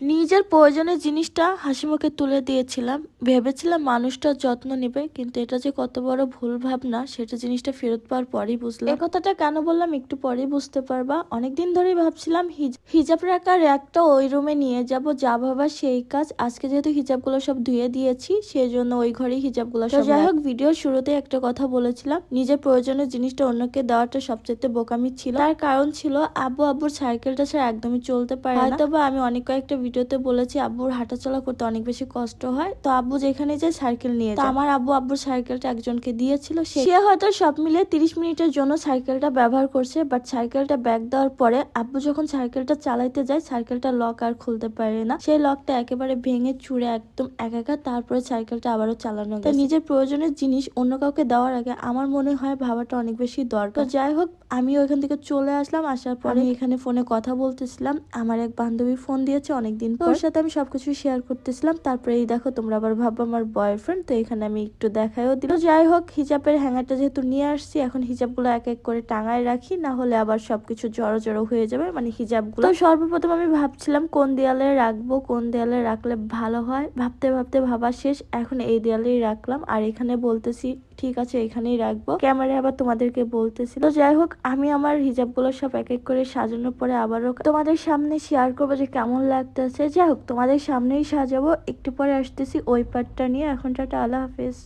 নিজের প্রয়োজনের জিনিসটা হাসিমুখে তুলে দিয়েছিলাম, ভেবেছিলাম মানুষটার যত্ন নেবে, কিন্তু এটা যে কত বড় ভুল ভাবনা সেটা জিনিসটা ফেরত পাওয়ার পরেই বুঝলাম। এই কথাটা কেন বললাম একটু পরেই বুঝতে পারবা। অনেকদিন ধরেই ভাবছিলাম হিজাব রাখার র্যাকটা ওই রুমে নিয়ে যাব, যা ভাবা সেই কাজ। আজকে যেহেতু হিজাবগুলো সব ধুয়ে দিয়েছি সেই জন্য ওই ঘরেই হিজাবগুলো সব। যাই হোক, ভিডিওর শুরুতে একটা কথা বলেছিলাম, নিজের প্রয়োজনের জিনিসটা অন্যকে দেওয়াটা সবচেয়ে বোকামি ছিল। তার কারণ ছিল আব্বুর সাইকেলটা ছাড়া একদমই চলতে পারে না। হয়তো বা আমি অনেক কয়েকটা ভিডিওতে বলেছি আব্বুর হাঁটাচলা করতে অনেক বেশি কষ্ট হয়, তো আব্বু যেখানে যায় সাইকেল নিয়ে যায়। আমার আব্বুর সাইকেলটা একজনকে দিয়েছিল, সে হয়তো সব মিলিয়ে 30 মিনিটের জন্য সাইকেলটা ব্যবহার করছে। বাট সাইকেলটা ব্যাগ দেওয়ার পরে আব্বু যখন সাইকেলটা চালাইতে যায়, সাইকেলটা লক আর খুলতে পারে না। সেই লকটা একেবারে ভেঙে চুরে একদম একা, তারপরে সাইকেলটা আবারও চালানো গেছে। নিজের প্রয়োজনের জিনিস অন্য কাউকে দেওয়ার আগে আমার মনে হয় ভাবাটা অনেক বেশি দরকার। তো যাই হোক, আমি ওইখান থেকে চলে আসলাম। আসার পরে এখানে ফোনে কথা বলতেছিলাম, আমার এক বান্ধবী ফোন দিয়েছে অনেকদিন পর, ওর সাথে আমি সবকিছু শেয়ার করতেছিলাম। তারপরে এই দেখো, তোমরা আবার ভাববো আমার বয়ফ্রেন্ড, তো এখানে আমি একটু দেখাইও দিল। যাই হোক, হিজাবের হ্যাঙ্গারটা যেহেতু নিয়ে আসছি, এখন হিজাবগুলো এক এক করে টাঙায় রাখি, না হলে আবার সবকিছু জড়ো জড়ো হয়ে যাবে, মানে হিজাবগুলো। তো সর্বপ্রথম আমি ভাবছিলাম কোন দেয়ালে রাখবো, কোন দেয়ালে রাখলে ভালো হয়। ভাবতে ভাবতে ভাবা শেষ, এখন এই দেয়ালেই রাখলাম। আর এখানে বলতেছি ঠিক আছে এখানেই রাখবো, ক্যামেরায় আবার তোমাদেরকে বলতেছিল। যাই হোক, আমি আমার হিজাবগুলো সব এক এক করে সাজানোর পরে আবারও তোমাদের সামনে শেয়ার করবো যে কেমন লাগতেছে। যাই হোক, তোমাদের সামনেই সাজাবো, একটু পরে আসতেছি ওই পার্টটা নিয়ে। এখন টাটা, আল্লাহ হাফেজ।